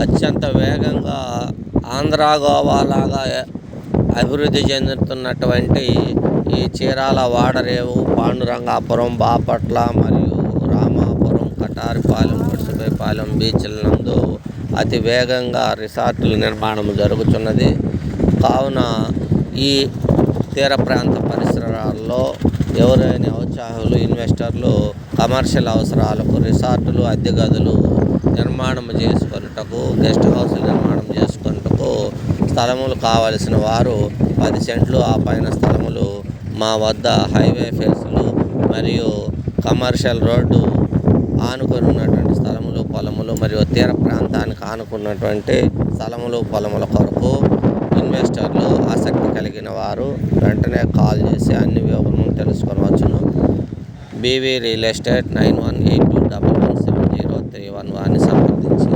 అత్యంత వేగంగా ఆంధ్రా గోవా లాగా అభివృద్ధి చెందుతున్నటువంటి ఈ చీరాల వాడరేవు, పాండురంగాపురం, బాపట్ల మరియు రామాపురం, కటారిపాలెం, పుడిసిపైపాలెం బీచ్ల నందు అతి వేగంగా రిసార్టుల నిర్మాణం జరుగుతున్నది. కావున ఈ తీర ప్రాంత పరిసరాల్లో ఎవరైనా ఔత్సాహికులు, ఇన్వెస్టర్లు కమర్షియల్ అవసరాలకు రిసార్టులు, అద్దె గదులు నిర్మాణం చేసుకొనుటకు, గెస్ట్ హౌస్లు నిర్మాణం చేసుకొనుటకు స్థలములు కావలసిన వారు 10 సెంట్లు ఆ పైన స్థలములు మా వద్ద హైవే ఫేసులు మరియు కమర్షియల్ రోడ్డు ఆనుకొని ఉన్నటువంటి స్థలములు, పొలములు మరియు తీర ప్రాంతానికి ఆనుకున్నటువంటి స్థలములు, పొలముల కొరకు ఇన్వెస్టర్లు ఆసక్తి కలిగిన వారు వెంటనే కాల్ చేసి అన్ని వివరములు తెలుసుకొనవచ్చును. బీవీ రియల్ ఎస్టేట్ 9182117031 వారిని సంప్రదించి